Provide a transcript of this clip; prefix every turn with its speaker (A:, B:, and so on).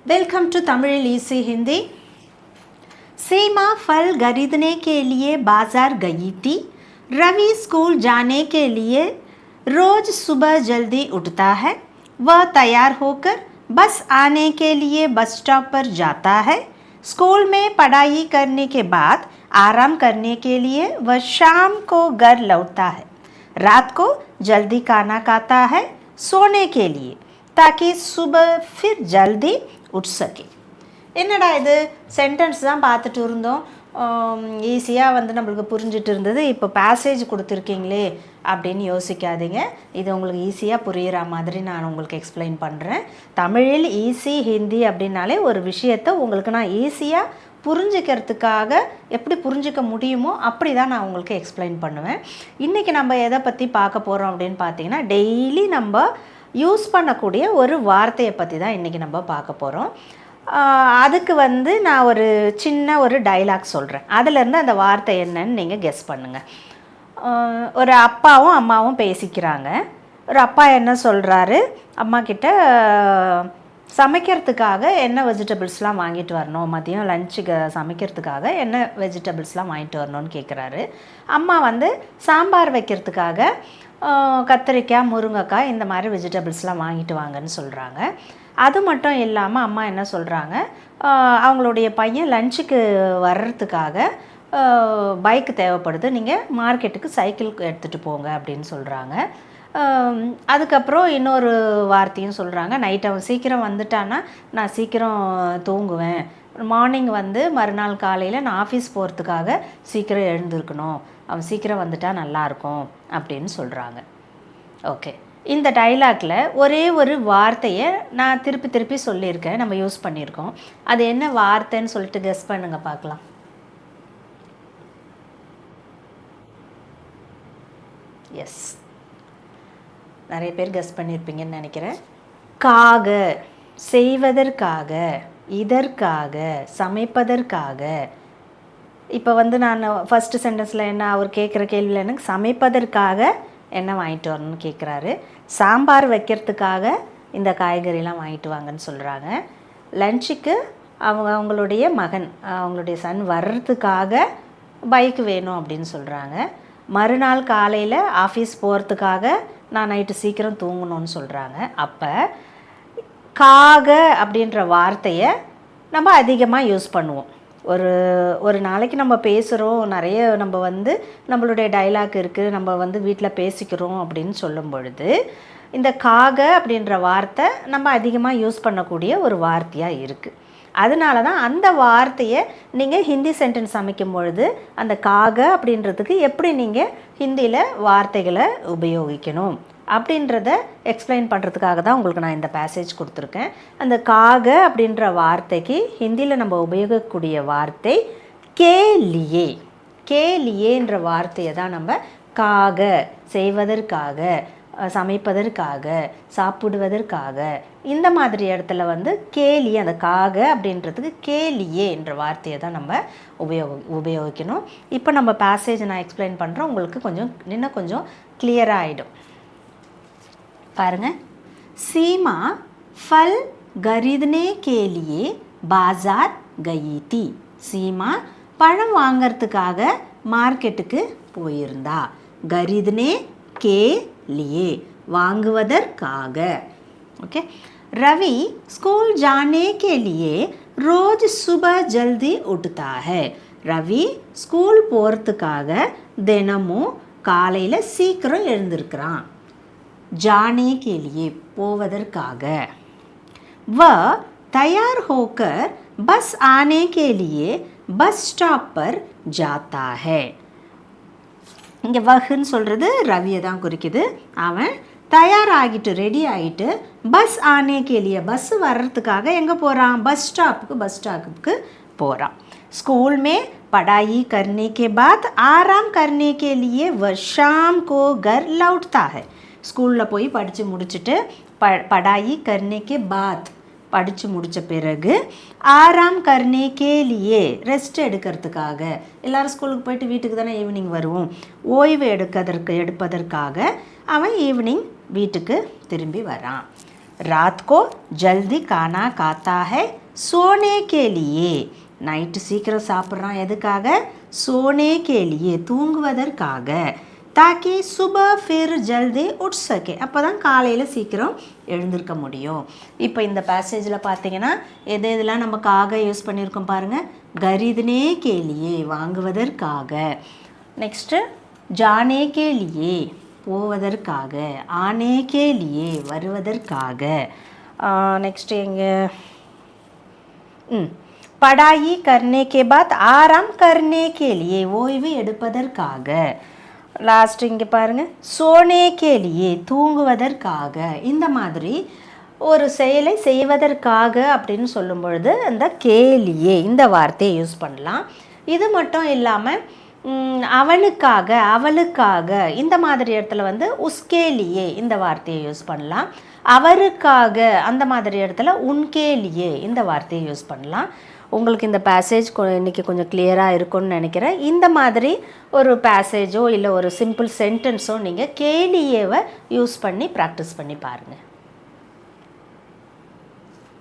A: Welcome to Tamil easy Hindi. Seema फल खरीदने के लिए बाजार गई थी। रवि स्कूल जाने के लिए रोज सुबह जल्दी उठता है। वह तैयार होकर बस आने के लिए बस स्टॉप पर जाता है। स्कूल में पढ़ाई करने के बाद आराम करने के लिए वह शाम को घर लौटता है। रात को जल्दी खाना खाता है सोने के लिए, ताकि सुबह फिर जल्दी उठ सके। என்னடா இது சென்டென்ஸ் தான் பார்த்துட்டு இருந்தோம், ஈஸியாக வந்து நம்மளுக்கு புரிஞ்சிட்டு இருந்தது, இப்போ பேசேஜ் கொடுத்துருக்கீங்களே அப்படின்னு யோசிக்காதீங்க. இது உங்களுக்கு ஈஸியாக புரிகிற மாதிரி நான் உங்களுக்கு எக்ஸ்பிளைன் பண்ணுறேன். தமிழில் ஈஸி ஹிந்தி அப்படின்னாலே ஒரு விஷயத்தை உங்களுக்கு நான் ஈஸியாக புரிஞ்சிக்கிறதுக்காக எப்படி புரிஞ்சிக்க முடியுமோ அப்படி தான் நான் உங்களுக்கு எக்ஸ்பிளைன் பண்ணுவேன். இன்றைக்கி நம்ம எதை பற்றி பார்க்க போகிறோம் அப்படின்னு பார்த்தீங்கன்னா, டெய்லி நம்ம யூஸ் பண்ணக்கூடிய ஒரு வார்த்தையை பற்றி தான் இன்றைக்கி நம்ம பார்க்க போகிறோம். அதுக்கு வந்து நான் ஒரு சின்ன ஒரு டைலாக் சொல்கிறேன், அதிலேருந்து அந்த வார்த்தை என்னன்னு நீங்கள் கெஸ் பண்ணுங்கள். ஒரு அப்பாவும் அம்மாவும் பேசிக்கிறாங்க. ஒரு அப்பா என்ன சொல்கிறாரு, அம்மா கிட்ட சமைக்கிறதுக்காக என்ன வெஜிடபிள்ஸ்லாம் வாங்கிட்டு வரணும், மதியம் லஞ்சுக்கு சமைக்கிறதுக்காக என்ன வெஜிடபிள்ஸ்லாம் வாங்கிட்டு வரணும்னு கேட்குறாரு. அம்மா வந்து சாம்பார் வைக்கிறதுக்காக கத்திரிக்காய், முருங்கைக்காய் இந்த மாதிரி வெஜிடபிள்ஸ்லாம் வாங்கிட்டு வாங்கன்னு சொல்கிறாங்க. அது மட்டும் இல்லாமல் அம்மா என்ன சொல்கிறாங்க, அவங்களுடைய பையன் லஞ்சுக்கு வர்றதுக்காக பைக்கு தேவைப்படுது, நீங்கள் மார்க்கெட்டுக்கு சைக்கிள் எடுத்துகிட்டு போங்க அப்படின்னு சொல்கிறாங்க. அதுக்கப்புறம் இன்னொரு வார்த்தையும் சொல்கிறாங்க, நைட் அவன் சீக்கிரம் வந்துட்டான்னா நான் சீக்கிரம் தூங்குவேன், மார்னிங் வந்து மறுநாள் காலையில் நான் ஆஃபீஸ் போகிறதுக்காக சீக்கிரம் எழுந்திருக்கணும், அவன் சீக்கிரம் வந்துட்டா நல்லாயிருக்கும் அப்படின்னு சொல்கிறாங்க. ஓகே, இந்த டைலாக்ல ஒரே ஒரு வார்த்தையை நான் திருப்பி திருப்பி சொல்லியிருக்கேன், நம்ம யூஸ் பண்ணியிருக்கோம். அது என்ன வார்த்தைன்னு சொல்லிட்டு கெஸ் பண்ணுங்க பார்க்கலாம். எஸ், நிறைய பேர் கெஸ் பண்ணியிருப்பீங்கன்னு நினைக்கிறேன். காக, செய்வதற்காக, இதற்காக, சமைப்பதற்காக. இப்போ வந்து நான் ஃபஸ்ட்டு சென்டென்ஸில் என்ன அவர் கேட்குற கேள்வியில் எனக்கு சமைப்பதற்காக என்ன வாங்கிட்டு வரணும்னு கேட்குறாரு. சாம்பார் வைக்கிறதுக்காக இந்த காய்கறிலாம் வாங்கிட்டு வாங்கன்னு சொல்கிறாங்க. லஞ்சுக்கு அவங்களுடைய மகன், அவங்களுடைய சன் வர்றதுக்காக பைக் வேணும் அப்படின்னு சொல்கிறாங்க. மறுநாள் காலையில் ஆஃபீஸ் போகிறதுக்காக நான் நைட்டு சீக்கிரம் தூங்கணும்னு சொல்கிறாங்க. அப்போ காக அப்படின்ற வார்த்தையை நம்ம அதிகமாக யூஸ் பண்ணுவோம். ஒரு நாளைக்கு நம்ம பேசுகிறோம், நிறைய நம்ம வந்து நம்மளுடைய டைலாக் இருக்குது, நம்ம வந்து வீட்டில் பேசிக்கிறோம் அப்படின்னு சொல்லும் பொழுது இந்த காக அப்படின்ற வார்த்தை நம்ம அதிகமாக யூஸ் பண்ணக்கூடிய ஒரு வார்த்தையாக இருக்குது. அதனால தான் அந்த வார்த்தையை நீங்கள் ஹிந்தி சென்டென்ஸ் அமைக்கும் பொழுது அந்த காக அப்படின்றதுக்கு எப்படி நீங்கள் ஹிந்தியில் வார்த்தைகளை உபயோகிக்கணும் அப்படின்றத எக்ஸ்பிளைன் பண்ணுறதுக்காக தான் உங்களுக்கு நான் இந்த பேசேஜ் கொடுத்துருக்கேன். அந்த காக அப்படின்ற வார்த்தைக்கு ஹிந்தியில் நம்ம உபயோகிக்கக்கூடிய வார்த்தை கேலியே. கேலியேன்ற வார்த்தையை தான் நம்ம காக, செய்வதற்காக, சமைப்பதற்காக, சாப்பிடுவதற்காக, இந்த மாதிரி இடத்துல வந்து கேலி, அந்த காக அப்படின்றதுக்கு கேலியே என்ற வார்த்தையை தான் நம்ம உபயோகிக்கணும். இப்போ நம்ம பேசேஜ் நான் எக்ஸ்பிளைன் பண்ணுறோம், உங்களுக்கு இன்னும் கொஞ்சம் கிளியராக ஆகிடும். பாருங்க, सीमा फल खरीदने के लिए बाजार गई थी. सीमा பழம் வாங்கிறதுக்காக மார்க்கெட்டுக்கு போயிருந்தா. खरीदने के लिए வாங்குவதற்காக. ஓகே, रवि स्कूल जाने के लिए रोज सुबह जल्दी उठता है. रवि ஸ்கூல் போகிறதுக்காக தினமும் காலையில் சீக்கிரம் எழுந்திருக்கிறான். जाने के लिए போவதற்காக. वह तैयार होकर बस आने के लिए बस स्टॉप पर जाता है. இங்கே வஹ்ன்னு சொல்கிறது ரவியை தான் குறிக்குது. அவன் தயாராகிட்டு ரெடி ஆகிட்டு பஸ் ஆனே கேலியே, பஸ் வர்றதுக்காக எங்கே போகிறான், பஸ் ஸ்டாப்புக்கு போகிறான். स्कूल में पढ़ाई करने के बाद आराम करने के लिए वह शाम को घर लौटता है. ஸ்கூலில் போய் படித்து முடிச்சுட்டு படாயி கர்னேக்கே பாத், படித்து முடித்த பிறகு ஆராம் கர்னேக்கே லியே, ரெஸ்ட் எடுக்கிறதுக்காக, எல்லோரும் ஸ்கூலுக்கு போயிட்டு வீட்டுக்கு தானே ஈவினிங் வருவோம், ஓய்வு எடுப்பதற்காக அவன் ஈவினிங் வீட்டுக்கு திரும்பி வரான். रात को जल्दी खाना खाता है सोने के लिए நைட்டு சீக்கிரம் சாப்பிட்றான் எதுக்காக सोने के लिए தூங்குவதற்காக ताकि सुबह फिर जल्दी उठ सके அப்போ தான் காலையில் சீக்கிரம் எழுந்திருக்க முடியும் இப்போ இந்த பேசேஜில் பார்த்தீங்கன்னா எது எதெல்லாம் நம்ம காக யூஸ் பண்ணியிருக்கோம் பாருங்கள் கரீதனே के लिए வாங்குவதற்காக நெக்ஸ்ட்டு जाने के लिए போவதற்காக ஆனே के लिए வருவதற்காக நெக்ஸ்ட் எங்கே पढ़ाई करने के बाद आराम करने के लिए ஓய்வு எடுப்பதற்காக லாஸ்ட் இங்கே பாருங்கள் சோனே கேலியே தூங்குவதற்காக இந்த மாதிரி ஒரு செயலை செய்வதற்காக அப்படின்னு சொல்லும் பொழுது அந்த கேலியே இந்த வார்த்தையை யூஸ் பண்ணலாம் இது மட்டும் இல்லாமல் அவனுக்காக அவளுக்காக இந்த மாதிரி இடத்துல வந்து உஸ்கேலியே இந்த வார்த்தையை யூஸ் பண்ணலாம் அவருக்காக அந்த மாதிரி இடத்துல உன்கேலியே இந்த வார்த்தையை யூஸ் பண்ணலாம் உங்களுக்கு இந்த பேசேஜ் இன்றைக்கி கொஞ்சம் கிளியராக இருக்கும்னு நினைக்கிறேன் இந்த மாதிரி ஒரு பேசேஜோ இல்லை ஒரு சிம்பிள் சென்டென்ஸோ நீங்கள் கேலியேவை யூஸ் பண்ணி ப்ராக்டிஸ் பண்ணி பாருங்கள்